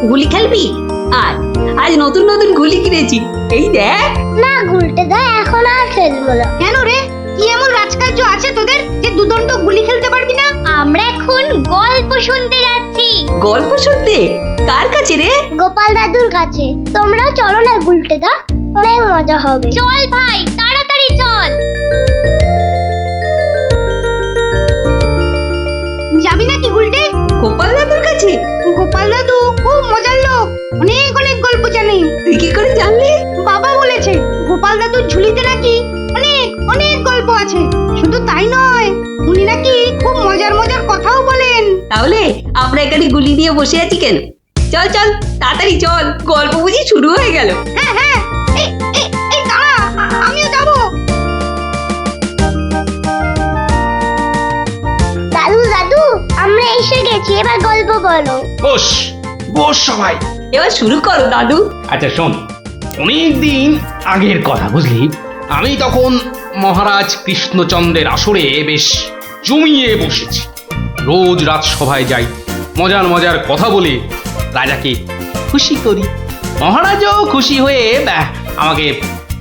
গুলি খেলবি? আর আজ নতুন নতুন গুলি কিনেছি, এই দেখ। না গুলটে দা, এখন আর খেলবো না। কেন রে, কি এমন রাজকার্য আছে তোদের যে দুদণ্ড গুলি খেলতে পারবি না? আমরা এখন গল্প শুনতে যাচ্ছি। গল্প শুনতে? কার কাছে রে? গোপাল দাদুর কাছে। তোমরাও চলো না গুলটে দা, অনেক মজা হবে। চল ভাই, তাড়াতাড়ি চল। যাবি নাকি গুলটে? গোপাল দাদুর কাছে? গোপাল দাদু খুব মজার লোক, অনেক অনেক গল্প জানে। তুই কি করে জানলি? বাবা বলেছে গোপাল দাদুর ঝুলিতে নাকি অনেক অনেক গল্প আছে। শুধু তাই নয়, উনি নাকি খুব মজার মজার কথাও বলেন। তাহলে আমরা এখানে গুলি নিয়ে বসে আছি কেন? চল চল, তাড়াতাড়ি চল, গল্প বুঝি শুরু হয়ে গেল। হ্যাঁ হ্যাঁ, এই এই এই দাঁড়া, আমিও যাবো। দাদু দাদু, আমরা এসে গেছি, এবার গল্প বলো। বস বস সবাই। এবার শুরু করো দাদু। আচ্ছা শোন, অনেকদিন আগের কথা বুঝলি, আমি তখন মহারাজ কৃষ্ণচন্দ্রের আসরে বেশ জমিয়ে বসেছি। রোজ রাজসভায় যাই, মজার মজার কথা বলে রাজাকে খুশি করি। মহারাজও খুশি হয়ে আমাকে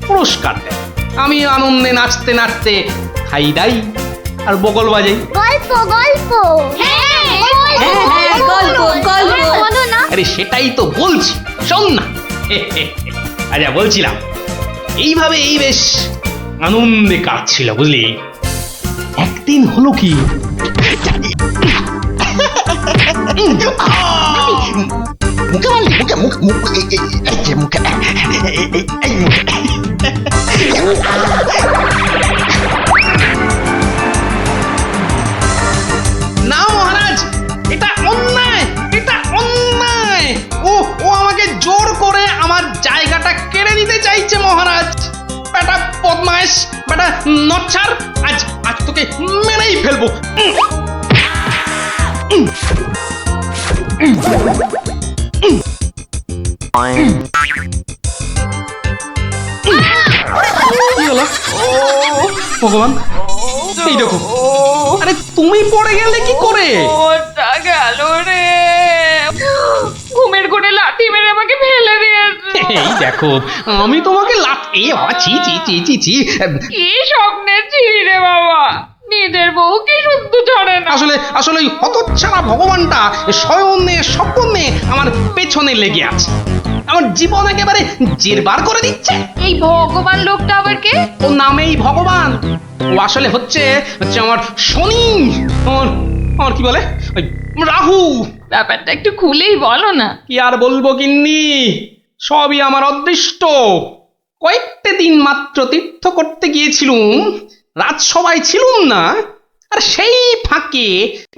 পুরস্কার দেয়। আমি আনন্দে নাচতে নাচতে খাই দাই আর বগল বাজাই। গল্প গল্প। হ্যাঁ হ্যাঁ হ্যাঁ, গল্প গল্প। বলো না। আরে সেটাই তো বলছি, শোন না। আচ্ছা বলছিলাম, এইভাবেই বেশ আনন্দে কাটছিল বুঝলি। একদিন হলো কি, মুখে মারলি, মুখে মুখ মুখ এই যে মুখে এই মুখে। না মহারাজ, এটা অন্যায়, এটা অন্যায়। ও ও আমাকে জোর করে আমার জায়গাটা কেড়ে নিতে চাইছে মহারাজ। বেটা বদমাইশ, বেটা নচ্ছার, আজ আজ তোকে মেরেই ফেলবো। কি হলো? ভগবান, এই দেখো। আরে তুমি পড়ে গেলে কি করে? ওটা গেল রে, ঘুমের ঘরে লাথি মেরে আমাকে ফেলে দিয়েছে। এই দেখো, আমি তোমাকে এ বাবা, ছি ছি ছি ছি ছি। কি স্বপ্নে ছিলি রে বাবা, নিজের বউকে শুদ্ধ ছড়ে না। আসলে আসলে ওই হতচ্ছাড়া ভগবানটা স্বয়নে স্বপ্নে আমার পেছনে লেগে আছে, আমার জীবন একেবারে জেরবার করে দিচ্ছে। এই ভগবান লোকটা আবার কে? ও নামেই ভগবান, ও আসলে হচ্ছে হচ্ছে আমার শনি, আমার কি বলে ওই রাহু। ব্যাপারটা একটু খুলেই বলো না। কি আর বলবো গিন্নি, সবই আমার অদৃষ্ট। কয়েকটা দিন মাত্র তীর্থ করতে গিয়েছিলুম, রাজসভায় ছিলুম না, আর সেই ফাঁকে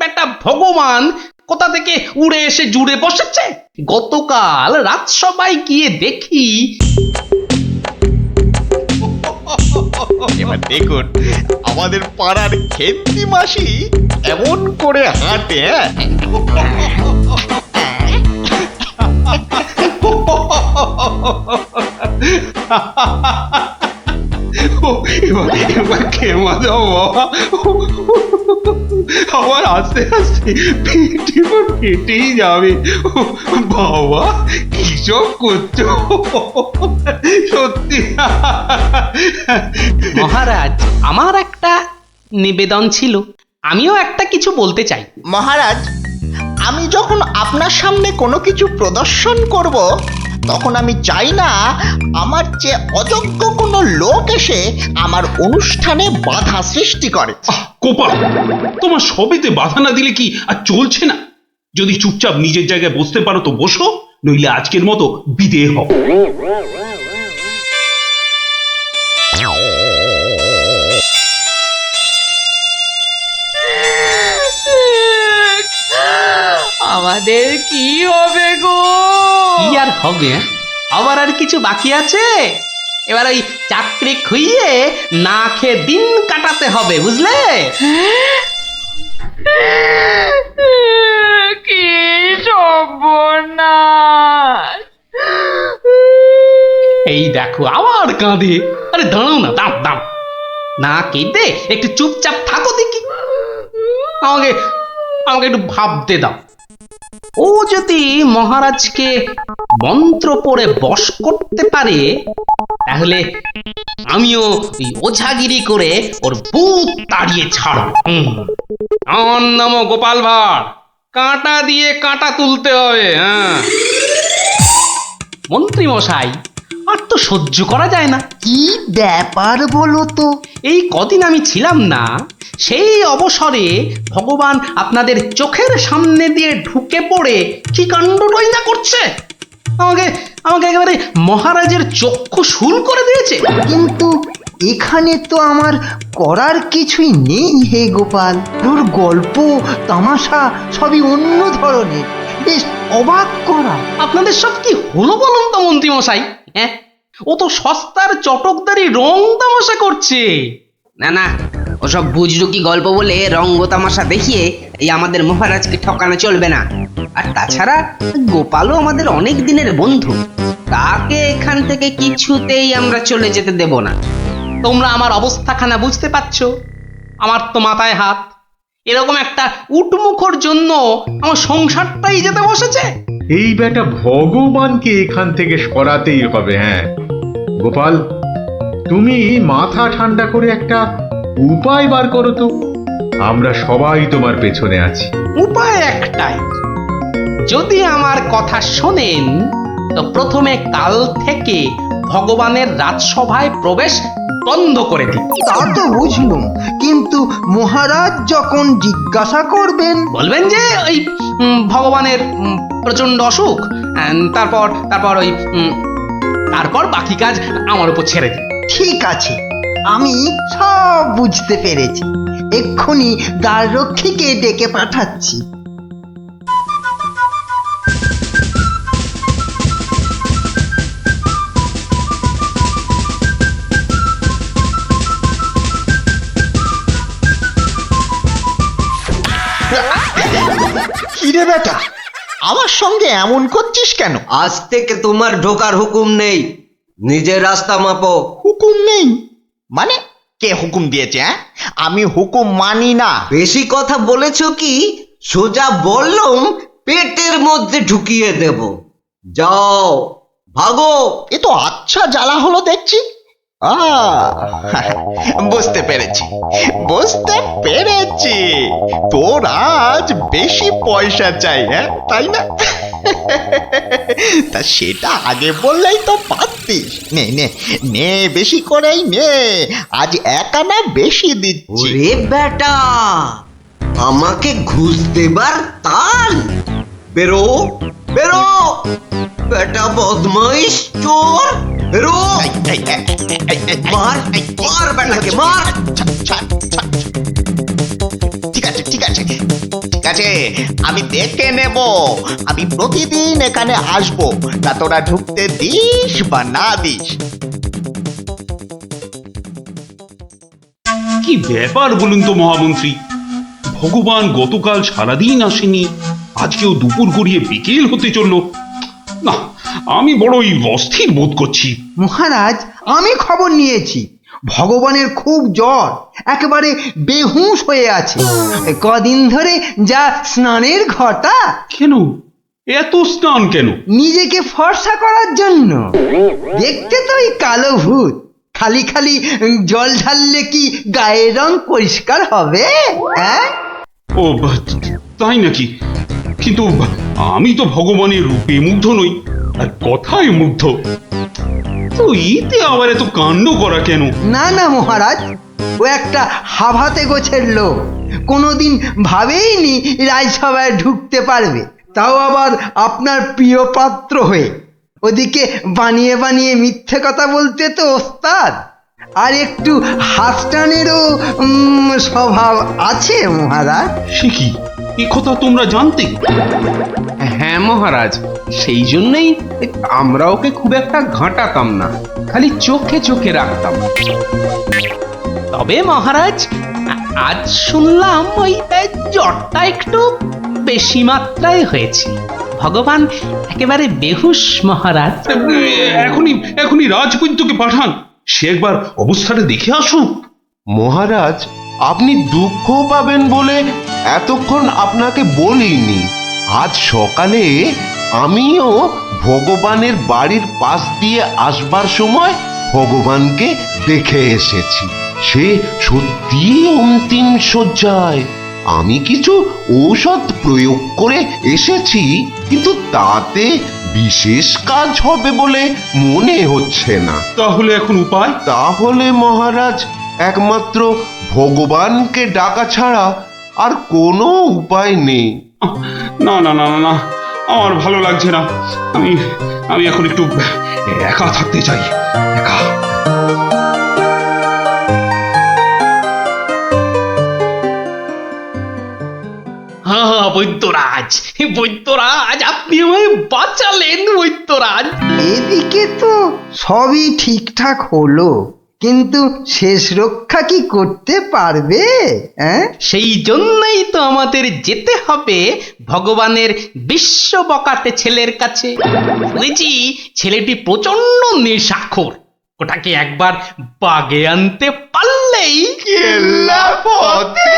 একটা ভগবান কোথা থেকে উড়ে এসে জুড়ে বসেছে। গতকাল রাজসভায় গিয়ে দেখি, এবার দেখুন আমাদের পাড়ার খেন্তি মাসি এমন করে হাঁটে। এবার খেমা যাও বাবা, আমার আস্তে আস্তে ফেটেই যাবে। বাবা কি সব করছো সত্যি। মহারাজ, আমার একটা নিবেদন ছিল, আমিও একটা কিছু বলতে চাই। মহারাজ, আমি যখন আপনার সামনে কোনো কিছু প্রদর্শন করব, তখন আমি চাই না আমার যে অযোগ্য কোনো লোক এসে আমার অনুষ্ঠানে বাধা সৃষ্টি করে। কোপা, তোমার সবেতে বাধা না দিলে কি আর চলছে না? যদি চুপচাপ নিজের জায়গায় বসতে পারো তো বসো, নইলে আজকের মতো বিদেয় হও। আমাদের কি হবে গো? কি আর হবে, আবার আর কিছু বাকি আছে? এবার ওই চাকরি খুইয়ে না খেয়ে দিন কাটাতে হবে, বুঝলে? কি সর্বনাশ! এই দেখো আবার কাঁদে। আরে দাঁড়াও না, দাঁড় দাঁড়, না কেঁদে একটু চুপচাপ থাকো দেখি। আমাকে আমাকে একটু ভাবতে দাও। ও যদি মহারাজকে মন্ত্র পড়ে বশ করতে পারে, তাহলে আমিও ওই ওঝাগিরি করে ওর ভূত তাড়িয়ে ছাড়ব। নমো গোপাল ভাঁড়, কাঁটা দিয়ে কাঁটা তুলতে হবে। হ্যাঁ মন্ত্রী মশাই, আর তো সহ্য করা যায় না। কি ব্যাপার বলো তো? এই কদিন আমি ছিলাম না, সেই অবসরে ভগবান আপনাদের চোখের সামনে দিয়ে ঢুকে পড়ে কি কাণ্ডটাই না করছে। আমাকে আমাকে একেবারে মহারাজের চক্ষু শুল করে দিয়েছে। কিন্তু এখানে তো আমার করার কিছুই নেই হে গোপাল। ওর গল্প তামাশা সবই অন্য ধরনের, বেশ অবাক করা। আপনাদের সব কি হলো বলুন তো মন্ত্রী মশাই? হ্যাঁ, ও তো সস্তার চটকদারি রং তামাশা করছে। না না, ওসব বুজরুকি গল্প বলে রঙ্গ তামাশা দেখিয়ে এই আমাদের মহারাজকে ঠকানো চলবে না। আর তাছাড়া গোপালও আমাদের অনেক দিনের বন্ধু, তাকে এখান থেকে কিছুতেই আমরা চলে যেতে দেব না। তোমরা আমার অবস্থাখানা বুঝতে পারছো? আমার তো মাথায় হাত। এরকম একটা উটমুখর জন্য আমার সংসারটাই যেতে বসেছে। এই বেটা ভগবানকে এখান থেকে সরাতেই হবে। হ্যাঁ গোপাল, তুমি মাথা ঠান্ডা করে একটা উপায় বার করো তো। আমরা সবাই তোমার পেছনে আছি। উপায় একটাই, যদি আমার কথা শোনেন তো প্রথমে কাল থেকে ভগবানের রাজসভায় প্রবেশ বন্ধ করে দিন। তা তো বুঝলুম, কিন্তু মহারাজ যখন জিজ্ঞাসা করবেন? বলবেন যে ওই ভগবানের প্রচন্ড অসুখ, তারপর তারপর ওই তারপর বাকি কাজ আমার উপর ছেড়ে দিন। ঠিক আছে, আমি সব বুঝতে পেরেছি। এক্ষুনি দ্বাররক্ষীকে ডেকে পাঠাচ্ছি। কিরে বেটা, আমার সঙ্গে এমন করছিস কেন? আজ থেকে তোমার ঢোকার হুকুম নেই, নিজের রাস্তা মাপো। হুকুম নেই মানে? কে হুকুম দিয়েছে? হ্যাঁ, আমি হুকুম মানি না। বেশি কথা বলেছো কি? সোজা বললুম পেটের মধ্যে ঢুকিয়ে দেব। যাও ভাগো। এ তো আচ্ছা জ্বালা হলো দেখছি। বুঝতে পেরেছি, বুঝতে পেরেছি। তোর আজ বেশি পয়সা চাই, হ্যাঁ তাই না? তা সেটা আগে বললেই তো পারতিস। নে নে নে, বেশি করেই নে, আজ 1 আনা বেশি দিচ্ছি। ওরে বেটা, আমাকে ঘুষ দেবার তাল? বেরো বেরো, বেটা বদমাইশ চোর, বেরো। মার মার বেটাকে মার। ঠিক আছে ঠিক আছে ঠিক আছে, আমি দেখে নেব। আমি প্রতিদিন এখানে আসবো, তা তোরা ঢুকতে দিস বা না দিস। কি ব্যাপার বলুন তো মহামন্ত্রী? ভগবান গতকাল সারাদিন আসেনি, আজকেও দুপুর গড়িয়ে বিকেল হতে চললো। না, আমি বড়ই অস্থির বোধ করছি। মহারাজ, আমি খবর নিয়েছি, ভগবানের খুব জ্বর, একেবারে বেহুঁশ হয়ে আছে। কদিন ধরে যা স্নানের ঘটা। কেন এত স্নান কেন? নিজেকে ফর্সা করার জন্য। দেখতে তো ওই কালো ভূত, খালি খালি জল ঢাললে কি গায়ের রং পরিষ্কার হবে? হ্যাঁ, ও তাই নাকি? কিন্তু আমি তো ভগবানের রূপে মুগ্ধ নই, আর কথায় মুগ্ধ। তো এতে আবার এত কাণ্ড করা কেন? না না মহারাজ, ও একটা হাভাতে গোছের লোক, কোনোদিন ভাবেইনি রাজসভায় ঢুকতে পারবে, তাও আবার আপনার প্রিয় পাত্র হয়ে। ওদিকে বানিয়ে বানিয়ে মিথ্যে কথা বলতে তো ওস্তাদ, আর একটু হাসটানেরও স্বভাব আছে মহারাজ। সে কি, এ কথা তোমরা জানতে? হ্যাঁ মহারাজ, সেই জন্যই আমরা ওকে খুব একটা ঘাঁটাতাম না, খালি চোখে চোখে রাখতাম। তবে মহারাজ, আজ শুনলাম ওই জ্বরটা একটু বেশি মাত্রায় হয়েছে। ভগবান একেবারে বেহুশ মহারাজ। এখনই এখনই রাজবৈদ্যকে পাঠান, সে একবার অবস্থাটা দেখে আসুক। মহারাজ, আপনি দুঃখ পাবেন বলে এতক্ষণ আপনাকে বলিনি। আজ সকালে আমিও ভগবানের বাড়ির পাশ দিয়ে আসবার সময় ভগবানকে দেখে এসেছি। সে সত্যি অন্তিম শয্যায়। আমি কিছু ঔষধ প্রয়োগ করে এসেছি, কিন্তু তাতে বিশেষ কাজ হবে বলে মনে হচ্ছে না। তাহলে এখন উপায়? তাহলে মহারাজ একমাত্র ভগবানকে ডাকা ছাড়া আর কোনো উপায় নেই। না না না না না, আমার ভালো লাগছে না। আমি আমি এখন একটু একা থাকতে চাই, একা। হ্যাঁ বৈদ্যরাজ, বৈদ্যরাজ, আপনি আমায় বাঁচালেন বৈদ্যরাজ। এদিকে তো সবই ঠিকঠাক হলো, কিন্তু শেষ রক্ষা কি করতে পারবে? সেই জন্যই তো আমাদের যেতে হবে ভগবানের বিশ্ব বকাটে ছেলের কাছে। শুনেছি ছেলেটি প্রচন্ড নেশাখোর। ওটাকে একবার বাগে আনতে পারলেই কেল্লা পথে।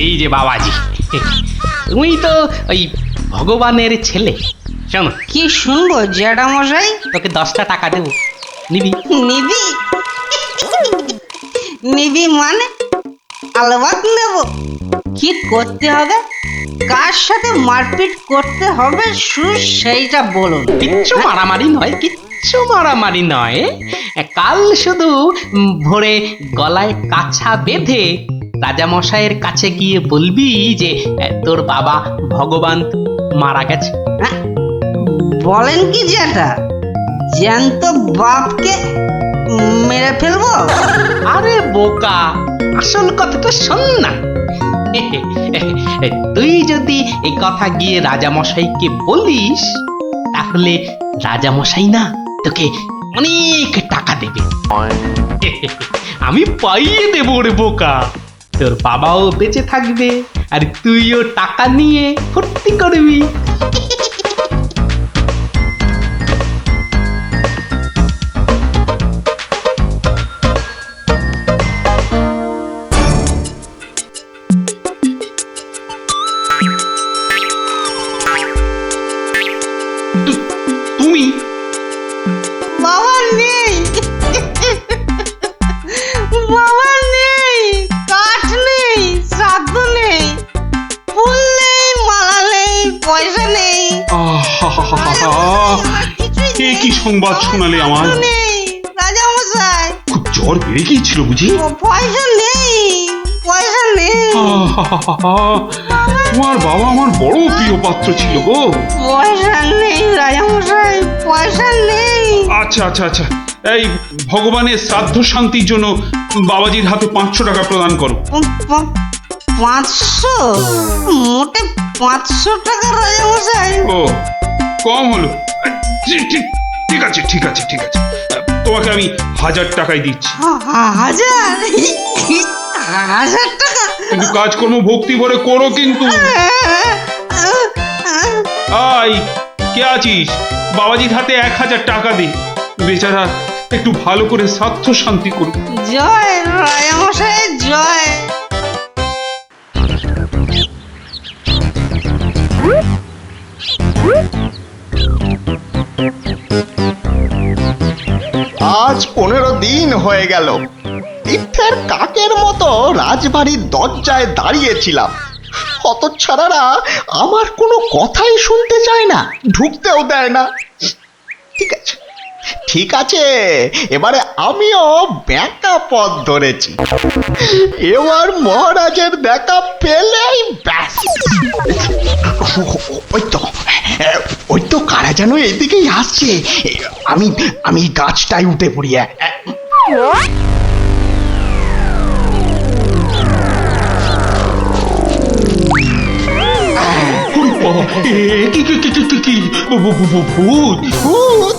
এই যে বাবাজি, তুমি তো ওই ভগবানের ছেলে। শোনো, কি শুনবো জ্যাঠামশাই? তোকে 10টা টাকা দেবো, নিবি? নিবি? নিবি মানে? আলবাত নেব। কি করতে হবে? কার সাথে মারপিট করতে হবে সেইটা বলুন। কিচ্ছু মারামারি নয়, কিচ্ছু মারামারি নয়। কাল শুধু ভোরে গলায় কাছা বেঁধে রাজামশাইয়ের কাছে গিয়ে বলবি যে তোর বাবা ভগবান মারা গেছে। বলেন কি জ্যাঠা? জ্যান্ত বাপকে মেরে ফেলবো? আরে বোকা, আসল কথাটা শোন না। তুই যদি এই কথা গিয়ে রাজামশাইকে বলিস, তাহলে রাজামশাই না তোকে অনেক টাকা দেবে। আমি পাইয়ে দেবো রে বোকা। তোর বাবাও বেঁচে থাকবে, আর তুইও টাকা নিয়ে ফুর্তি করবি। তুমি? বাবা নেই, বাবা নেই, কাঠ নেই, শ্রাদ্ধ নেই, ফুল নেই, মালা নেই, পয়সা নেই, এ কি সংবাদ শোনালে আমার? নেই রাজামশাই। খুব জ্বর বেড়ে গিয়েছিল বুঝি? পয়সা নেই, পয়সা নেই। তোমার বাবা আমার বড় প্রিয় পাত্র ছিল গো। পয়সা নেই রাজামশাই, পয়সা নেই। আচ্ছা আচ্ছা আচ্ছা, এই ভগবানের শ্রাদ্ধ শান্তির জন্য বাবাজির হাতে 500 টাকা প্রদান করো। 500? মোটে 500 টাকা রাজামশাই? ও, কম হলো। ঠিক আছে ঠিক আছে ঠিক আছে, তোমাকে আমি 1000 টাকাই দিচ্ছি। 1000 টাকা? কিন্তু কাজকর্ম ভক্তি ভরে করো কিন্তু। আই, কে আছিস? বাবাজির হাতে 1000 টাকা দে, বেচারা একটু ভালো করে শ্রাদ্ধ শান্তি করুক। জয় রাজামশাই, জয়। আজ 15 দিন হয়ে গেল তীর্থের কাকের মতো রাজবাড়ির দরজায় দাঁড়িয়েছিলাম। হতচ্ছাড়ারা আমার কোনো কথাই শুনতে চায় না, ঢুকতেও দেয় না। ঠিক আছে ঠিক আছে, এবারে আমিও ব্যাকা পথ ধরেছি। এবার মহারাজের দেখা পেলেই ব্যাস। ওই তো কারা যেন এদিকেই আসছে। আমি আমি গাছটায় উঠে পড়ি। ভূত?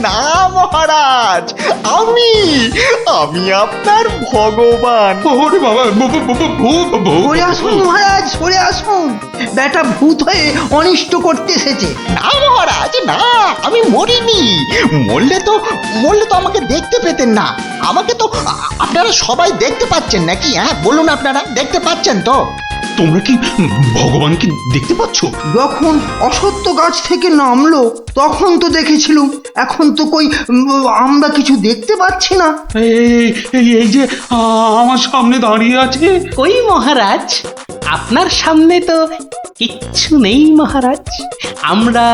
না মহারাজ, আমি আপনার ভগবান। ওরে বাবা, ভূত সরে আসুন মহারাজ, সরে আসুন। বেটা ভূত হয়ে অনিষ্ট করতে এসেছে। না মহারাজ না, আমি মরিনি। মরলে তো আমাকে দেখতে পেতেন না। আমাকে তো আপনারা সবাই দেখতে পাচ্ছেন নাকি? হ্যাঁ বলুন, আপনারা দেখতে পাচ্ছেন তো? তোমরা কি ভগবানকে দেখতে পাচ্ছ? যখন অসত্য গাছ থেকে নামলো তখন তো দেখেছিলুম, এখন তো কই আমরা কিছু দেখতে পাচ্ছি না। এই যে আমার সামনে দাঁড়িয়ে আছে। কই মহারাজ, আপনার সামনে তো কিচ্ছু নেই মহারাজ। আমরা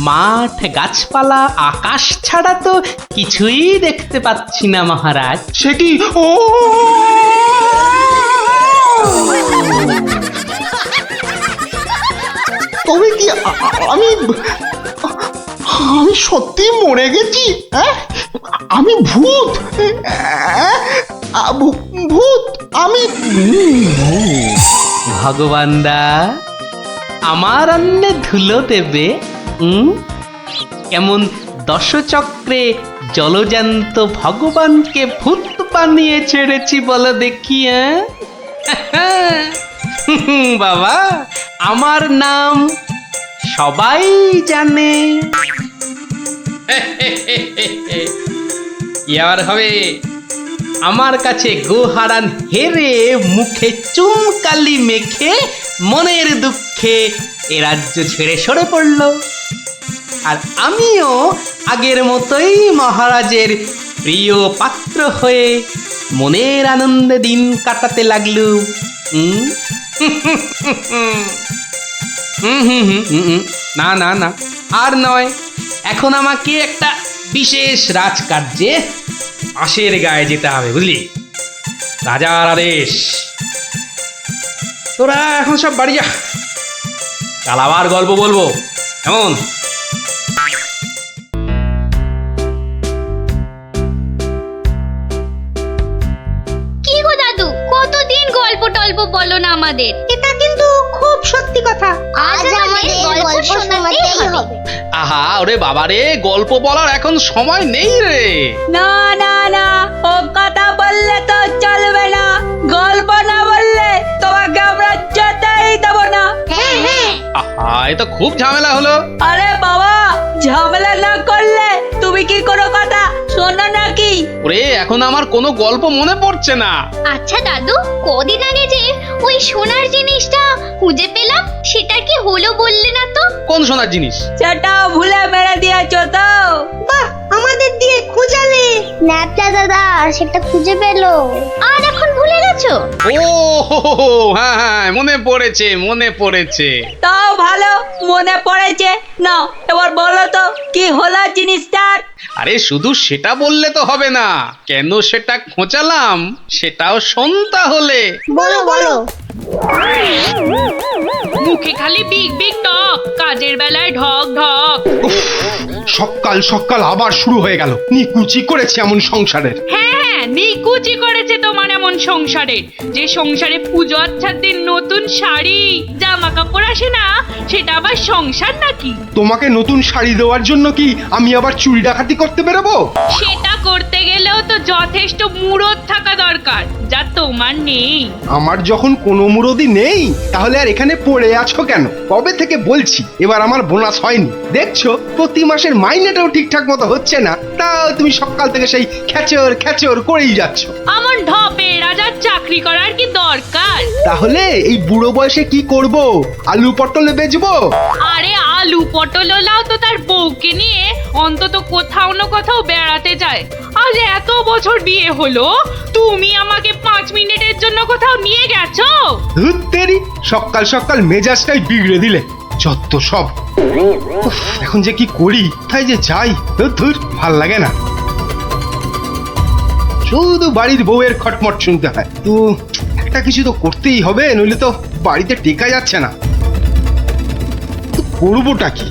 মাঠ, গাছপালা, আকাশ ছাড়া তো কিছুই দেখতে পাচ্ছি না মহারাজ। সে কি? ও তবে কি আমি সত্যি মরে গেছি? হ্যাঁ, আমি ভূত? ভূত আমি? ভগবানদা আমার অন্নে ধুলো দেবে? কেমন দশচক্রে জলজান্ত ভগবানকে ভূত বানিয়ে ছেড়েছি বলো দেখি। বাবা, আমার নাম সবাই জানে। কি আর হবে, আমার কাছে গোহারান হেরে মুখে চুনকালি মেখে মনের দুঃখে এ রাজ্য ছেড়ে সরে পড়ল। আর আমিও আগের মতোই মহারাজের প্রিয় পাত্র হয়ে মনের আনন্দে দিন কাটাতে লাগলুম। না না না, আর নয়। এখন আমাকে একটা বিশেষ রাজকার্যে আশের গায়ে যেতে হবে, বুঝলি? রাজার আদেশ। তোরা এখন সব বাড়ি যা, কাল আবার গল্প বলবো, কেমন? কি গো দাদু, কতদিন গল্প টল্প বলো না আমাদের। এটা কিন্তু খুব সত্যি কথা। আজ আমাদের গল্প শোনাতেই হবে। আহা, ওরে বাবারে, গল্প বলার এখন সময় নেই রে। না না না, ও কথা বললে তো চলবে না। গল্প না বললে তোমাকে আমরা যেতেই দেব না। হ্যাঁ হ্যাঁ, আহা, এ তো খুব ঝামেলা হলো। আরে বাবা, ঝামেলা না করলে তুমি কি কোনো কথা শোনো নাকি? ওরে, এখন আমার কোনো গল্প মনে পড়ছে না। আচ্ছা দাদু, কদিন আগে যে ওই সোনার জিনিসটা খুঁজে পেলাম, সেটা কি হলো বললে না তো? কোন সোনার জিনিস? সেটা ভুলে মেরে দিয়েছো তো? বাহ, আমাদের দিয়ে খুঁজালে। ন্যাপটা দাদা সেটা খুঁজে পেলো, আর এখন ভুলে গেছো? ও হ্যাঁ হ্যাঁ, মনে পড়েছে মনে পড়েছে। তাও ভালো মনে পড়েছে। না, এবার বলো তো কি হলো জিনিসটার? আরে শুধু সেটা বললে তো হবে না, কেন সেটা খোঁচালাম সেটাও শোন তাহলে। বলো বলো। মুখে খালি বিগ বিগ টক, কাজের বেলায় ঢক ঢক। সকাল সকাল আবার শুরু হয়ে গেল। নিকুচি করেছে এমন সংসারের। হ্যাঁ, নিকুচি করেছে তোমার এমন সংসারে, যে সংসারে পুজো আচ্ছার দিন নতুন শাড়ি জামা কাপড় আসে না, সেটা আবার সংসার নাকি? তোমাকে নতুন শাড়ি দেওয়ার জন্য কি আমি আবার চুরি ডাকাতি করতে বেরোবো? সেটা করতে গেলেও তো যথেষ্ট মুরদ থাকা দরকার, যা তোমার নেই। আমার যখন কোনো মুরদি নেই, তাহলে আর এখানে পড়ে আছো কেন? কবে থেকে বলছি এবার আমার বোনাস হয়নি। দেখছো প্রতি মাসের মাইনেটাও ঠিকঠাক মতো হচ্ছে না, তাও তুমি সকাল থেকে সেই খেচর খেচর করেই যাচ্ছ। আমার ঢপে রাজার চাকরি করার কি দরকার? তাহলে এই বুড়ো বয়সে কি করব? আলু পটলে বেচবো? আরে আলু পটল লাও তো তার বউকে নিয়ে অন্তত কোথাও না কোথাও বেড়াতে যায়। আজ এত বছর বিয়ে হলো, তুমি আমাকে 5 মিনিটের জন্য কোথাও নিয়ে গেছো? ধুর তেরি, সকাল সকাল মেজাজটাই বিগড়ে দিলে। যত সব। উফ, এখন যে কি করি, তাই যে যাই, ধুর ভাল লাগে না। শুধু বাড়ির বউয়ের খটমট শুনতে হয়। তো একটা কিছু তো করতেই হবে, নইলে তো বাড়িতে টেকা যাচ্ছে না। তো করবোটা কি?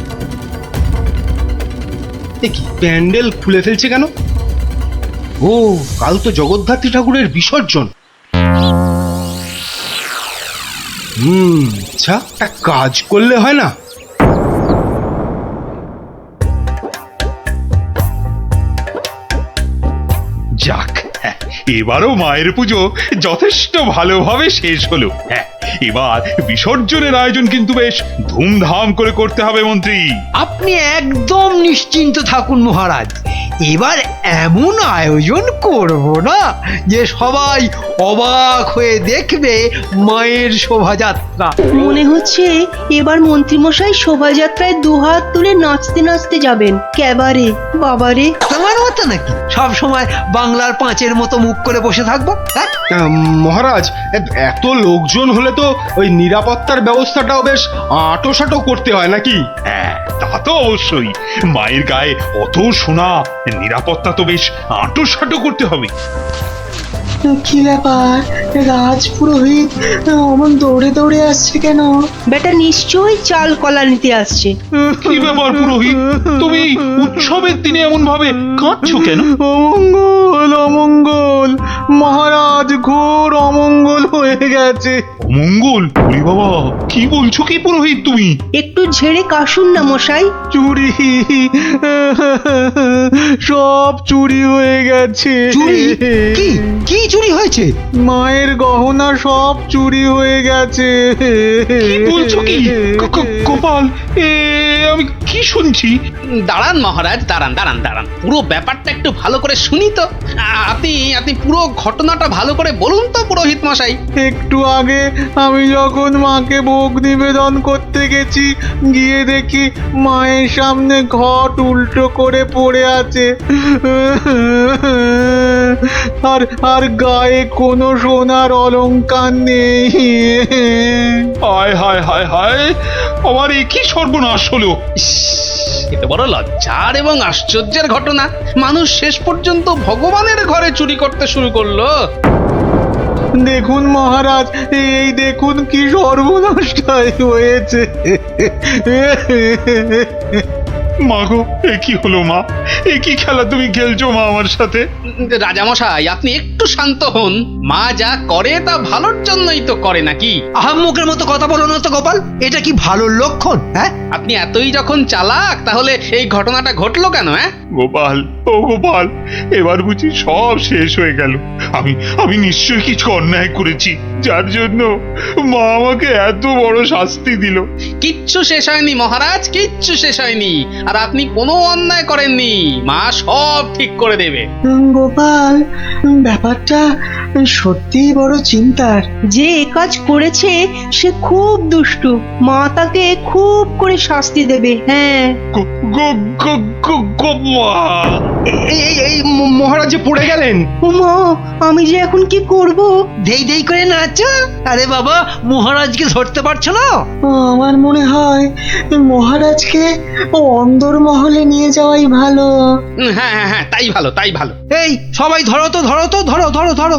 কি প্যান্ডেল খুলে ফেলছে কেন? ও, কাল তো জগদ্ধাত্রী ঠাকুরের বিসর্জন। আচ্ছা, একটা কাজ করলে হয় না? যাক, হ্যাঁ, এবারও মায়ের পুজো যথেষ্ট ভালোভাবে শেষ হলো। হ্যাঁ, এবার বিসর্জনের আয়োজন কিন্তু বেশ ধুমধাম করে করতে হবে মন্ত্রী। আপনি একদম নিশ্চিন্ত থাকুন মহারাজ, এবার এমন আয়োজন করব না যে সবাই অবাক হয়ে দেখবে মায়ের শোভাযাত্রা। মনে হচ্ছে এবার মন্ত্রীমশাই শোভাযাত্রায় দুহাত তুলে নাচতে নাচতে যাবেন। ক্যাবারে বাবারে, তোমার মতো নাকি সব সময় বাংলার পাঁচের মতো মুখ করে বসে থাকবো? হ্যাঁ, মহারাজ, এত লোকজন হলে তো ওই নিরাপত্তার ব্যবস্থাটাও বেশ আঁটোসাঁটো করতে হয় নাকি? হ্যাঁ, তা তো অবশ্যই। মায়ের গায়ে অত সোনা, নিরাপত্তা তো বেশ আঁটোসাঁটো করতে হবে। কি ব্যাপার, রাজ পুরোহিত অমন দৌড়ে দৌড়ে আসছে কেন? বেটা নিশ্চয়ই চাল কলা নিতে আসছে। কি ব্যাপার পুরোহিত, তুমি উৎসবের দিনে এমন ভাবে কাঁদছো কেন? অমঙ্গল অমঙ্গল, মহারাজ ঘোর অমঙ্গল হয়ে গেছে। অমঙ্গল? ওরে বাবা, কি বলছো কি পুরোহিত তুমি? একটু ঝেড়ে কাশুন না মশাই। চুরি, সব চুরি হয়ে গেছে। চুরি? কি কি চুরি হয়েছে? মায়ের গহনা সব চুরি হয়ে গেছে। কি বলছো কি? গোপাল, আমি কি শুনছি? দাঁড়ান মহারাজ, দাঁড়ান দাঁড়ান দাঁড়ান, পুরো ব্যাপারটা একটু ভালো করে শুনি তো। আপনি পুরো ঘটনাটা ভালো করে বলুন তো পুরোহিত মশাই। একটু আগে আমি যখন মাকে ভোগ নিবেদন করতে গেছি, গিয়ে দেখি মায়ের সামনে ঘট উল্টো করে পড়ে আছে, আর আর গায়ে কোনো সোনার অলংকার নেই। হায় হায় হায় হায়, আমার এ কি সর্বনাশ হলো! এত বড় লজ্জার এবং আশ্চর্যের ঘটনা, মানুষ শেষ পর্যন্ত ভগবানের ঘরে চুরি করতে শুরু করলো। দেখুন মহারাজ, এই দেখুন কি সর্বনাশটাই হয়েছে। মা গো, এ কি হলো মা? এ কি খেলা তুমি খেলছো মা আমার সাথে? রাজামশাই, আপনি একটু শান্ত হন। মা যা করে তা ভালোর জন্যই তো করে নাকি? আহাম্মকের মতো কথা বলো না তো গোপাল, এটা কি ভালো লক্ষণ? হ্যাঁ, আপনি এতই যখন চালাক, তাহলে এই ঘটনাটা ঘটলো কেন? হ্যাঁ গোপাল, ও গোপাল, এবার বুঝি সব শেষ হয়ে গেল। আমি নিশ্চয়ই কিছু অন্যায় করেছি, যার জন্য মা আমাকে এত বড় শাস্তি দিল। কিচ্ছু শেষ হয়নি মহারাজ, কিচ্ছু শেষ হয়নি। আর আপনি কোনো অন্যায় করেননি, মা সব ঠিক করে দেবে। গোপাল, ব্যাপারটা সত্যিই বড় চিন্তার। যে এ কাজ করেছে সে খুব দুষ্টু, মা তাকে খুব করে শাস্তি দেবে। হ্যাঁ, এই মহারাজ যে পড়ে গেলেন। মা, আমি যে এখন কি করব? দেই দেই করে নাচো। আরে বাবা, মহারাজকে ধরতে পারছো না? আমার মনে হয় মহারাজকে অন্দরমহলে নিয়ে যাওয়াই ভালো। হ্যাঁ হ্যাঁ হ্যাঁ, তাই ভালো, তাই ভালো। এই সবাই ধরো তো, ধরো তো, ধরো ধরো ধরো।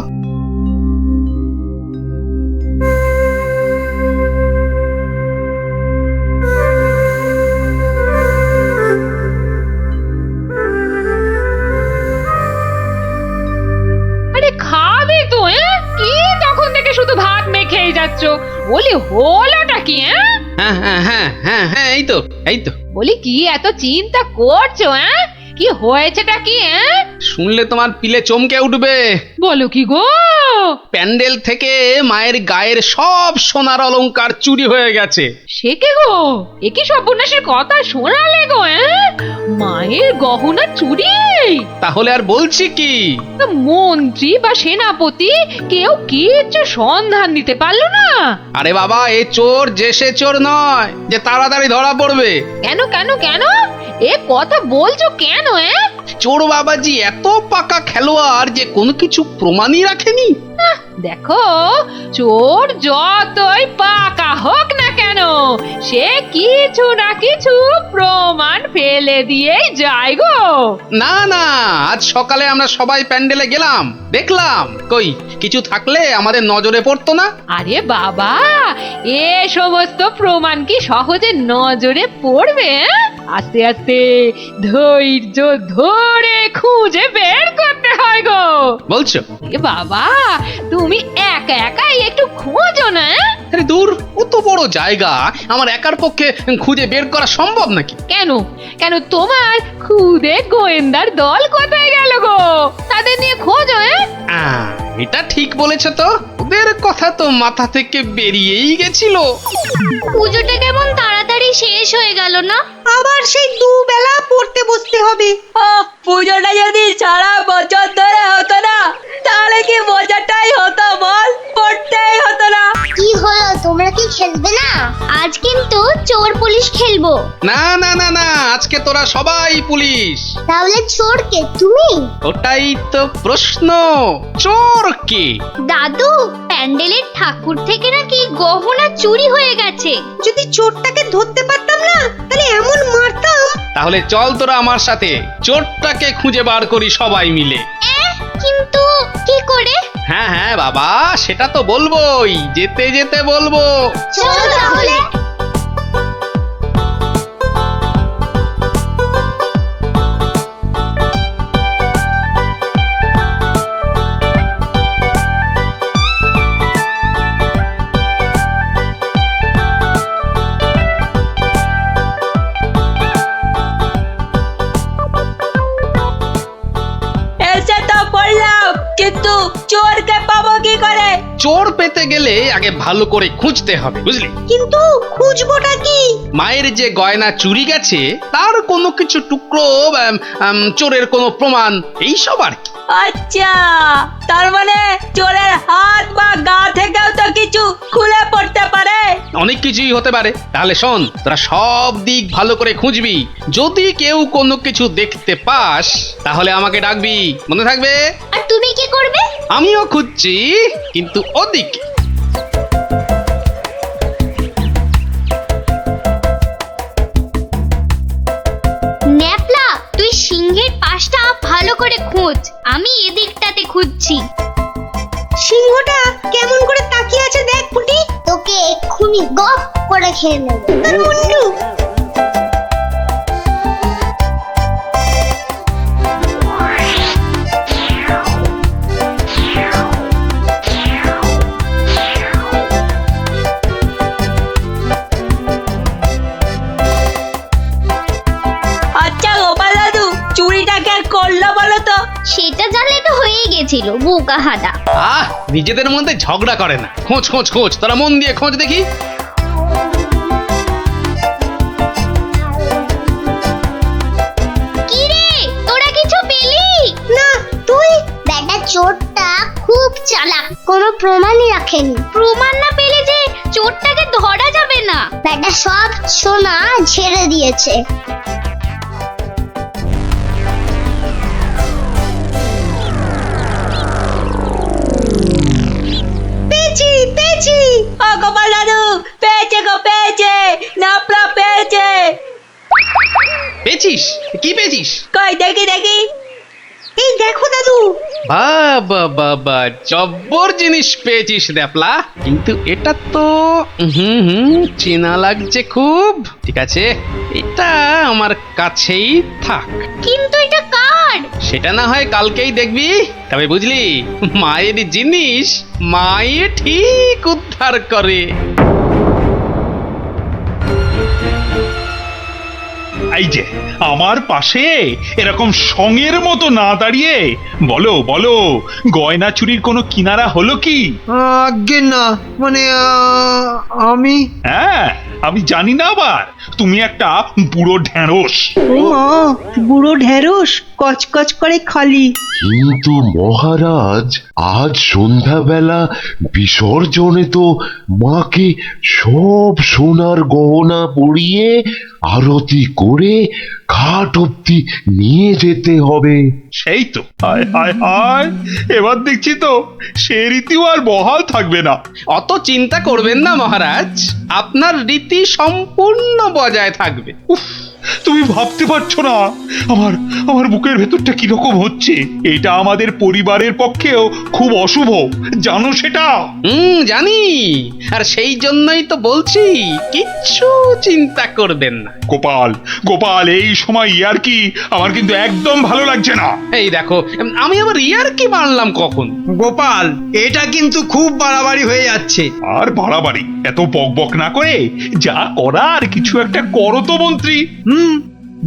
আরে খাবে তো? কি তখন থেকে শুধু ভাত মেখেই যাচ্ছ? বলি হলোটা কি? হ্যাঁ হ্যাঁ হ্যাঁ হ্যাঁ হ্যাঁ, এই তো এই তো। বলি কি এত চিন্তা করছো? কি হয়েছেটা কি? শুনলে তোমার পিলে চমকে উঠবে। বলো কি গো? প্যান্ডেল থেকে মায়ের গায়ের সব সোনার অলংকার চুরি হয়ে গেছে। সে কে গো? এ কি সর্বনাশের কথা শোনালে গো? মায়ের গহনা চুরি? তাহলে আর বলছি কি? মন্ত্রী বা সেনাপতি কেউ কিচ্ছু সন্ধান দিতে পারলো না? আরে বাবা, এ চোর যে সে চোর নয় যে তাড়াতাড়ি ধরা পড়বে। কেন কেন কেন? এ কথা বলছো কেন? চোর বাবাজি এত পাকা খেলোয়াড় যে কোনো কিছু প্রমাণই রাখেনি। দেখো, চোর যতই পাকা হোক না কেন, সে কিছু না কিছু প্রমাণ ফেলে দিয়েই যায় গো। না না, আজ সকালে আমরা সবাই প্যান্ডেলে গেলাম, দেখলাম কই কিছু থাকলে আমাদের নজরে পড়তো না। আরে বাবা, এ সমস্ত প্রমাণ কি সহজে নজরে পড়বে? আস্তে আস্তে ধৈর্য ধরে খুঁজে বের করতে হয় গো। বলছো? এ বাবা, তুমি একা একাই একটু খোঁজো না। আরে দূর, অত বড় জায়গা জায়গা আমার একার পক্ষে খুঁজে বের করা সম্ভব নাকি? কেন কেন তোমার খুদে গোয়েন্দার দল কোথায় গেল গো? তাদের নিয়ে খোঁজো। এটা ঠিক বলেছে তো, ওদের কথা তো মাথা থেকে বেরিয়েই গেছিল। পুজোটা কেমন তাড়াতাড়ি শেষ হয়ে গেল না? আবার সেই দুবেলা পড়তে বসতে হবে। পুজোটা যদি সারা বছর ধরে হতো না তাহলে কি মজাটাই হতো বল, পড়তেই হতো না। কি হলো, তোমরা কি খেলবে না? আজ কিন্তু চোর পুলিশ খেলবো। না না না না, আজকে তোরা সবাই পুলিশ। তাহলে চোর কে, তুমি? ওটাই তো প্রশ্ন, চোর কে? দাদু, প্যান্ডেলের ঠাকুর থেকে নাকি গহনা চুরি হয়ে গেছে। যদি চোরটাকে ধরতে পারতাম না তাহলে এমন মারতাম। তাহলে চল তোরা আমার সাথে চোরটাকে খুঁজে বার করি সবাই মিলে। কিন্তু কি করে? হ্যাঁ হ্যাঁ বাবা, সেটা তো বলবোই, যেতে যেতে বলবো। চলো তাহলে। এসে তো পড়লাম, কিন্তু চোরকে পাবো কি করে? চোর পেতে গেলে আগে ভালো করে খুঁজতে হবে, বুঝলি? কিন্তু খুঁজবোটা কি? মায়ের যে গয়না চুরি গেছে তার কোনো কিছু টুকরো, চোরের কোনো প্রমাণ, এইসব আর কি। আচ্ছা, তার মানে চোরের হাত বা গা থেকেও তো কিছু খুলে পড়তে পারে। অনেক কিছুই হতে পারে। তাহলে শোন, তোরা সব দিক ভালো করে খুঁজবি, যদি কেউ কোনো কিছু দেখতে পাস তাহলে আমাকে ডাকবি, মনে থাকবে? আর তুমি কি করবে? আমিও খুঁজছি, কিন্তু ওদিকে। ন্যাপলা, তুই সিংহের পাশটা ভালো করে খোঁজ, আমি এদিকটাতে খুঁজছি। সিংহটা কেমন করে তাকিয়ে আছে দেখ পুটি। তোকে এক্ষুনি গপ করে খেয়ে নেব। তার মুন্ডু। আচ্ছা গোপাল দাদু, চুরিটা কে করলো বলো তো? সেটা জানলে তো হয়েই গেছিল, বোকা হাদা। নিজেদের মধ্যে ঝগড়া করে না, খোঁজ খোঁজ খোঁজ, তোরা মন দিয়ে খোঁজ দেখি। কি রে, তোরা কিছু পেলি? না, তুই? বেটা চোরটা খুব চালাক, কোনো প্রমাণই রাখেনি। প্রমাণ না পেলে যে চোরটাকে ধরা যাবে না। বেটা সব সোনা ছেড়ে দিয়েছে। পেয়েছি পেয়েছি। ও গোপাল দাদু, পেয়েছে গো, পেয়েছে, নাপলা পেয়েছে। পেয়েছিস? কি পেয়েছিস? কই দেখি দেখি। এই দেখো দাদু। বাবা বাবা, জব্বর জিনিস পেয়েছিস দ্যাপলা, কিন্তু এটা তো চেনা লাগছে খুব। ঠিক আছে, এটা আমার কাছেই থাক। কিন্তু এটা কার? সেটা না হয় কালকেই দেখবি। তবে বুঝলি, মায়ের জিনিস মায়ে ঠিক উদ্ধার করে। এই যে আমার পাশে এরকম সঙের মতো না দাঁড়িয়ে বলো বলো, গয়না চুরির কোনো কিনারা হলো কি? আজ্ঞে না, মানে আমি হ্যাঁ, আমি জানি না আবার, তুমি একটা বুড়ো ঢ্যাঁড়স। ও মা, বুড়ো ঢেঁড়স, কচকচ করে খালি। কিন্তু মহারাজ, আজ সন্ধ্যাবেলা বিসর্জনে তো মাকে সব সোনার গহনা পরিয়ে আরতি করে ঘাট অব্দি নিয়ে যেতে হবে। সেই তো, হায় হায় হায়, এবার দেখছি তো সে রীতিও আর বহাল থাকবে না। অত চিন্তা করবেন না মহারাজ, আপনার রীতি সম্পূর্ণ বজায় থাকবে। উফ, তুমি ভাবতে পারছো না আমার আমার বুকের ভেতরটা কিরকম হচ্ছে। এটা আমাদের পরিবারের পক্ষেও খুব অশুভ, জানো সেটা? জানি, আর সেই জন্যই তো বলছি কিচ্ছু চিন্তা করবেন না। গোপাল, গোপাল, এই সময় ইয়ার কি আমার কিন্তু একদম ভালো লাগছে না। এই দেখো, আমি আবার ইয়ার কি মারলাম কখন? গোপাল, এটা কিন্তু খুব বাড়াবাড়ি হয়ে যাচ্ছে। আর বাড়াবাড়ি এত বকবক না করে যা করার কিছু একটা করো তো মন্ত্রী।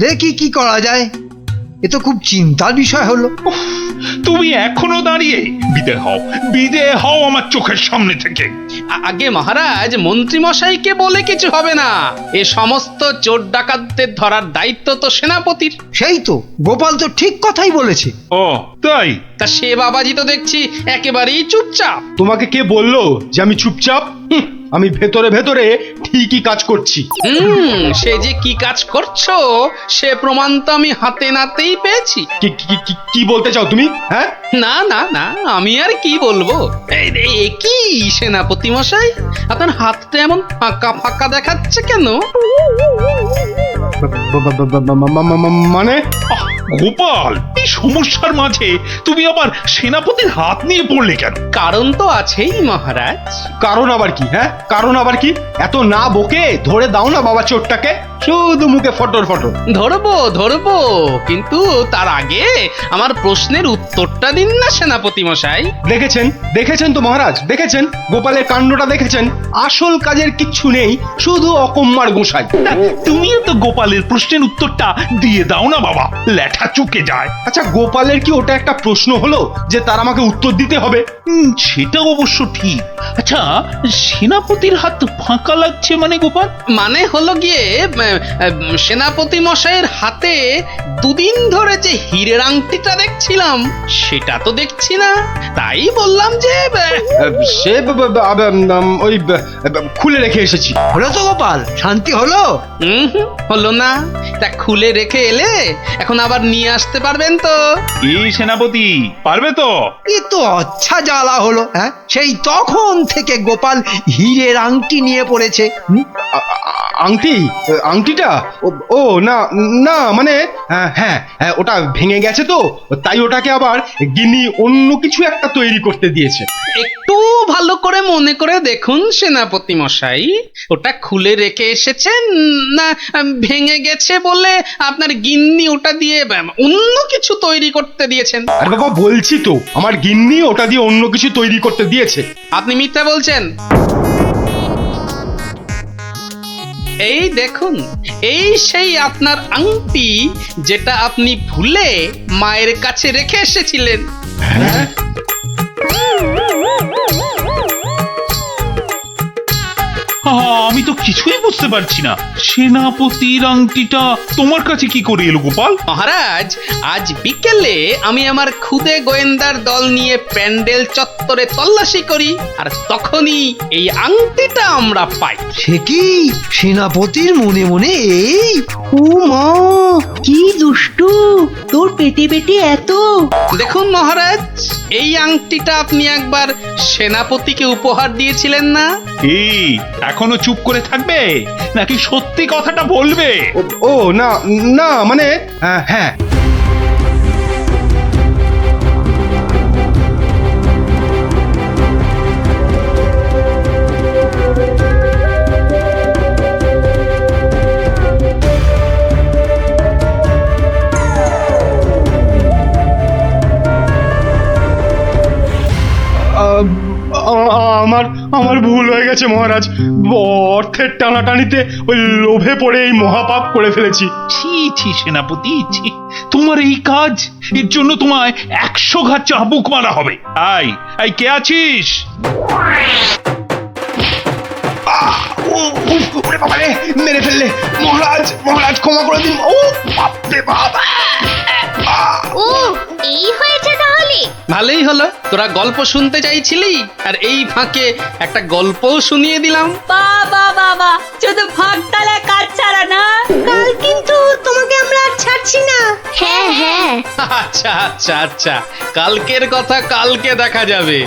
দেখি কি করা যায়। এ তো খুব চিন্তার বিষয় হলো। তুমি এখনো দাঁড়িয়ে? বিদে হও আমার চোখের সামনে থেকে। আগে মহারাজ, মন্ত্রী মশাইকে বলে কিছু হবে না। এ সমস্ত চোর ডাকাতদের ধরার দায়িত্ব তো সেনাপতির। সেই তো, গোপাল তো ঠিক কথাই বলেছে। ও তাই? তা সে বাবাজি তো দেখছি একেবারেই চুপচাপ। তোমাকে কে বললো যে আমি চুপচাপ? আমি ভেতরে ভেতরে ঠিকই কাজ করছি। সে যে কি কাজ করছো সে প্রমাণ তো আমি হাতে নাতেই পেয়েছি। কি বলতে চাও তুমি? হ্যাঁ, না না না, আমি আর কি বলবো। কি সেনাপতি মশাই, আপনার হাতটা এমন ফাঁকা ফাঁকা দেখাচ্ছে কেন? মানে গোপাল, এই সমস্যার মাঝে তুমি আবার সেনাপতির হাত নিয়ে পড়লে কেন? কারণ তো আছেই মহারাজ। কারণ আবার কি? হ্যাঁ, কারণ আবার কি? এত না বকে ধরে দাও না বাবা চোরটাকে, শুধু মুখে ফটর ফটর। ধরবো, কিন্তু তার আগে আমার প্রশ্নের উত্তরটা দিন না সেনাপতি মশাই। দেখেছেন তো মহারাজ, দেখেছেন গোপালের কাণ্ডটা দেখেছেন। আসল কাজের কিচ্ছু নেই, শুধু অকম্মার গোসাই। তুমিও তো গোপালের প্রশ্নের উত্তরটা দিয়ে দাও না বাবা, লেঠা চুকে যায়। আচ্ছা, গোপালের কি ওটা একটা প্রশ্ন হলো যে তার আমাকে উত্তর দিতে হবে? সেটা অবশ্য ঠিক। আচ্ছা, সেনাপতির হাত ফাঁকা লাগছে মানে গোপাল? মানে হলো গিয়ে সেনাপতি মশাইয়ের হাতে দুদিন ধরে যে হীরের আংটিটা দেখছিলাম সেটা তো দেখছি না, তাই বললাম যে সে ওই খুলে রেখে এসেছি। হলো তো গোপাল, শান্তি হলো? হলো না। তা খুলে রেখে এলে এখন আবার নিয়ে আসতে পারবেন তো? এই সেনাপতি পারবে তো? এ তো আচ্ছা জ্বালা হলো। হ্যাঁ, সেই তখন থেকে গোপাল হীরের আংটি নিয়ে পড়েছে। আংটিটা? ও না না, মানে হ্যাঁ, ওটা ভেঙে গেছে তো, তাই ওটাকে আবার গিন্নি অন্য কিছু একটা তৈরি করতে দিয়েছে। একটু ভালো করে মনে করে দেখুন সেনাপতি মশাই, ওটা খুলে রেখে এসেছেন না ভেঙে গেছে বলে আপনার গিন্নি ওটা দিয়ে অন্য কিছু তৈরি করতে দিয়েছেন? আর বাবা বলছি তো, আমার গিন্নি ওটা দিয়ে অন্য কিছু তৈরি করতে দিয়েছে। আপনি মিথ্যা বলছেন। এই দেখুন, এই সেই আপনার আংটি যেটা আপনি ভুলে মায়ের কাছে রেখে এসেছিলেন। আমি তো কিছুই বুঝতে পারছি না, সেনাপতির আংটিটা তোমার কাছে কি করে এলো গোপাল? মহারাজ, আজ বিকেলে আমি আমার খুদে গোয়েন্দার দল নিয়ে প্যান্ডেল চত্বরে তল্লাশি করি, আর তখনই এই আংটিটা আমরা পাই। সে কি সেনাপতির মনে মনে এই? ও মা, কি দুষ্টু, তোর পেটে পেটে এত। দেখুন মহারাজ, এই আংটিটা আপনি একবার সেনাপতিকে উপহার দিয়েছিলেন না? এই এখনো চুপ করে থাকবে নাকি সত্যি কথাটা বলবে? ও না না, মানে হ্যাঁ। আমার ভুল হয়ে গেছে মহারাজ। অর্থের টানাটানিতে ওই লোভে পড়ে এই মহাপাপ করে ফেলেছি। ছি সেনাপতি, ছি। তোমার এই কাজ, এর জন্য তোমায় 100 ঘা চাবুক মারা হবে। আই কে আছিস? মেরে ফেললে মহারাজ, ক্ষমা করে দিন। ও বাপরে বাবা! ও, এই হয়েছে তাহলে? ভালোই হলো, তোরা গল্প শুনতে চাইছিলি আর এই ফাঁকে একটা গল্পও শুনিয়ে দিলাম। বাবা, শুধু ভাগ তালা কাজ ছাড়া না। কাল কিন্তু তোমাকে আমরা আর ছাড়ছি না। হ্যাঁ। আচ্ছা, কালকের কথা কালকে দেখা যাবে।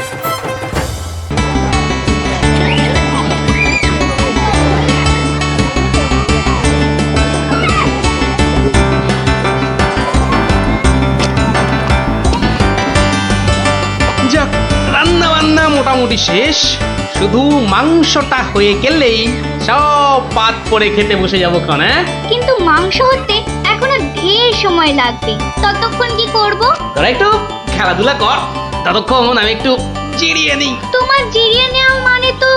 মোটামুটি শেষ, শুধু মাংসটা হয়ে গেলেই সব পাত করে খেতে বসে যাবো ক্ষণ। হ্যাঁ, কিন্তু মাংস হতে এখনো ঢের সময় লাগবে, ততক্ষণ কি করব? তোরা একটু খেলাধুলা কর, ততক্ষণ আমি একটু জিরিয়ে নিই। তোমার জিরিয়ে নেওয়া মানে তো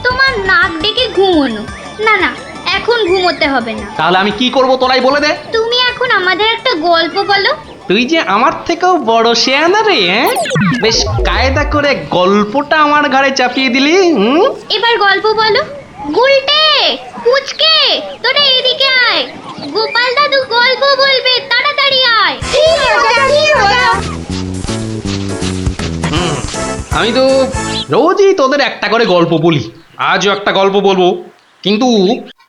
তোমার নাক ডেকে ঘুমোনো। না না, এখন ঘুমোতে হবে না। তাহলে আমি কি করব তোরাই বলে দে। তুমি এখন আমাদের একটা গল্প বলো। তুই যে আমার থেকেও বড় শেয়ানা রে, হ্যাঁ? বেশ কায়দা করে গল্পটা আমার ঘাড়ে চাপিয়ে দিলি। এবার গল্প বলো। গুলটে, পুচকে, তোরা এদিকে আয়। গোপাল দাদু গল্প বলবে, তাড়াতাড়ি আয়। আমি তো রোজই তোদের একটা করে গল্প বলি, আজও একটা গল্প বলবো, কিন্তু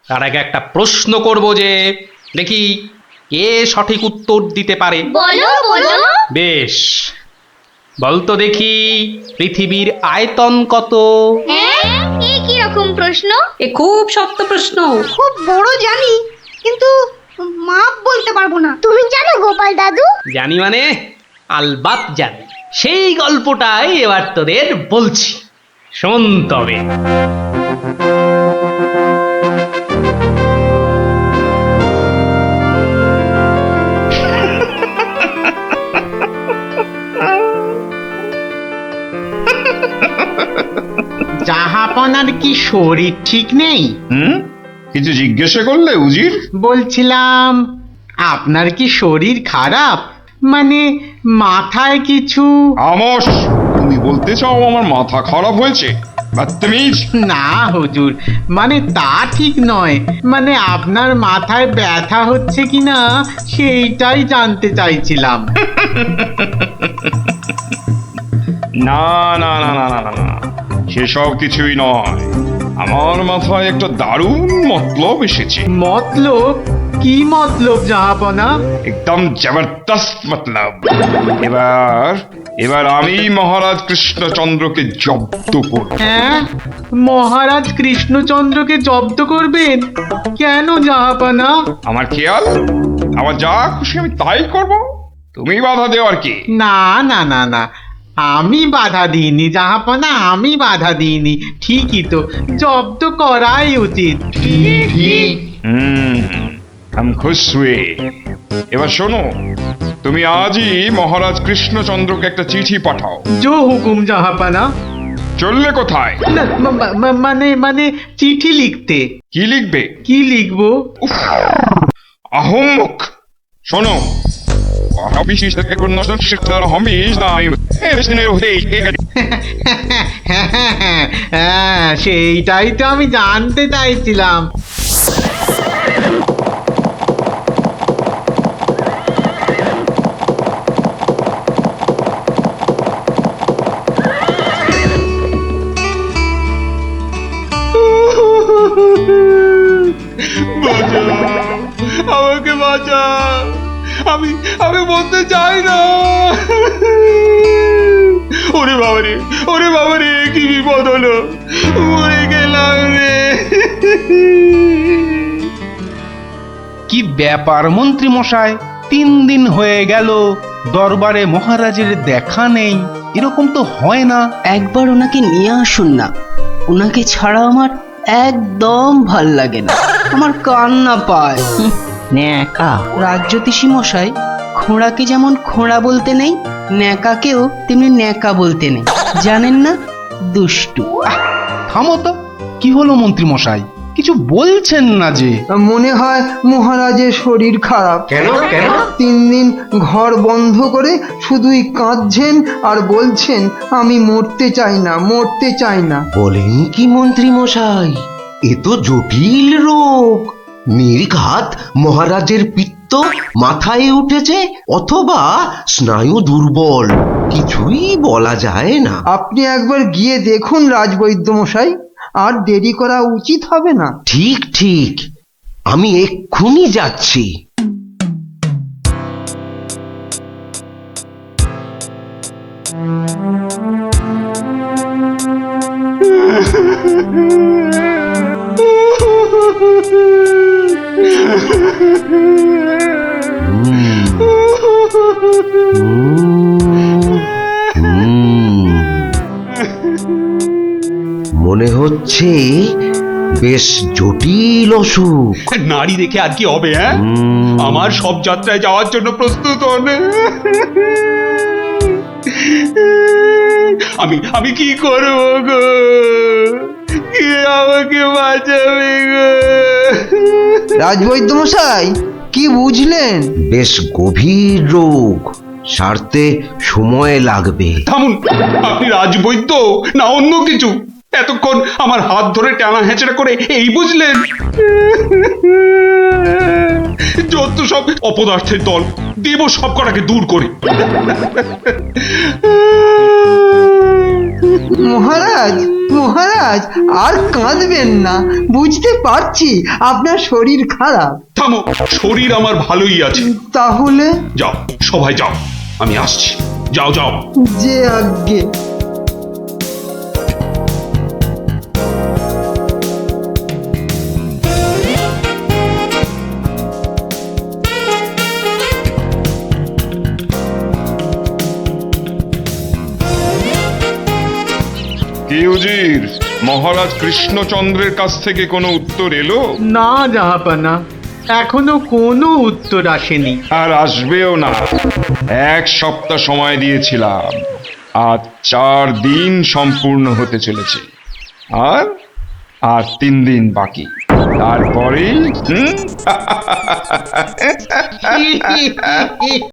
তার আগে একটা প্রশ্ন করব, যে দেখি কে সঠিক উত্তর দিতে পারে। বলো বলো। বেশ, বলতো দেখি পৃথিবীর আয়তন কত? হ্যাঁ, এই কি রকম প্রশ্ন? এ খুব শক্ত প্রশ্ন। খুব বড় জানি, কিন্তু মাপ বলতে পারবো না। তুমি জানো গোপাল দাদু? জানি মানে আলবাত জানি। সেই গল্পটাই এবার তোদের বলছি, শোন তবে। জাহাপনার কি শরীর ঠিক নেই? কিছু জিজ্ঞাসা করলে উজির? বলছিলাম, আপনার কি শরীর খারাপ? মানে মাথায় কিছু? আমস, তুমি বলতে চাও আমার মাথা খারাপ হয়েছে? বদতমিজ। না হুজুর, মানে তা ঠিক নয়, মানে আপনার মাথায় ব্যথা হচ্ছে কিনা সেইটাই জানতে চাইছিলাম। না না না না না না না, সেসব কিছুই নয়। আমার মাথায় একটা দারুণ মতলব এসেছে। মতলব? কি মতলব জাহাপনা? একদম জবরদস্ত মতলব। এবার আমি মহারাজ কৃষ্ণচন্দ্রকে জব্দ করব। হ্যাঁ, মহারাজ কৃষ্ণচন্দ্রকে জব্দ করবেন? কেন জাহাপনা? আমার খেয়াল, আমার যা খুশি আমি তাই করব, তুমি বাধা দেওয়ার কি? না না না না, আমি বাধা দিইনি জাহাপনা, আমি বাধা দিইনি। ঠিকই তো, জব্দ করাই উচিত। हम खुश हुए। এবার শোনো, তুমি আজই মহারাজ কৃষ্ণচন্দ্রকে একটা চিঠি পাঠাও। জো হুকুম জাহাপনা। চললে কোথায়? না, মানে চিঠি লিখতে। কি লিখবে? কি লিখবো? আহম্মক। শোনো, হ্যাঁ, সেইটাই তো আমি জানতে চাইছিলাম। আমাকে বাঁচা, আমি বলতে চাই না। ওরে বাবারে, কি বিপদ হলো, মরে গেলাম রে। কি ব্যাপার মন্ত্রী মশাই, 3 দিন হয়ে গেল দরবারে মহারাজের দেখা নেই। এরকম তো হয় না। একবার ওনাকে নিয়ে আসুন না, ওনাকে ছাড়া আমার একদম ভাল লাগে না, আমার কান্না পায়। ন্যাকা রাজ্যতীষী মশাই, খোঁড়াকে যেমন খোঁড়া বলতে নেই, ন্যাকাকেও তেমনি ন্যাকা বলতে নেই, জানেন না? দুষ্টু। থামো তো, কি হলো মন্ত্রী মশাই, কিছু বলছেন না যে? মনে হয় মহারাজের শরীর খারাপ। কেন কেন? 3 দিন ঘর বন্ধ করে শুধুই কাঁদছেন আর বলছেন আমি মরতে চাই না, মরতে চাই না। বলেন কি মন্ত্রী মশাই, এ তো জটিল রোগ। নির্ঘাত মহারাজের পিত্ত মাথায় উঠেছে, অথবা স্নায়ু দুর্বল, কিছুই বলা যায় না। আপনি একবার গিয়ে দেখুন রাজবৈদ্য মশাই, আর দেরি করা উচিত হবে না। ঠিক ঠিক, আমি এক্ষুনি যাচ্ছি। মনে হচ্ছে বেশ জটিল অসুখ। নারী দেখে আর কি হবে, হ্যাঁ? আমার সব যাত্রায় যাওয়ার জন্য প্রস্তুত হন। আমি কি করব গো? কে আমাকে বাঁচাবে গো? রাজবৈদ্য মশাই কি বুঝলেন? বেশ গভীর রোগ, সারতে সময় লাগবে। থামুন, আপনি রাজবৈদ্য না অন্য কিছু? এতক্ষণ আমার হাত ধরে টানা হেঁচড়া করে এই বুঝলেন? যত সব অপদার্থের দল, দেব সব কটাকে দূর করে। মহারাজ মহারাজ আর কাঁদবেন না, বুঝতে পারছি আপনার শরীর খারাপ। থামো, শরীর আমার ভালোই আছে। তাহলে যাও, সবাই যাও, আমি আসছি। যাও যাও। যে আজ্ঞে। কি উজির, মহারাজ কৃষ্ণচন্দ্রের কাছ থেকে কোনো উত্তর এলো? না জাহাপানা, এখনো কোনো উত্তর আসেনি। আর আসবেও না। 1 সপ্তাহ সময় দিয়েছিলাম, আজ 4 দিন সম্পূর্ণ হতে চলেছে। আর 3 দিন বাকি, তারপরেই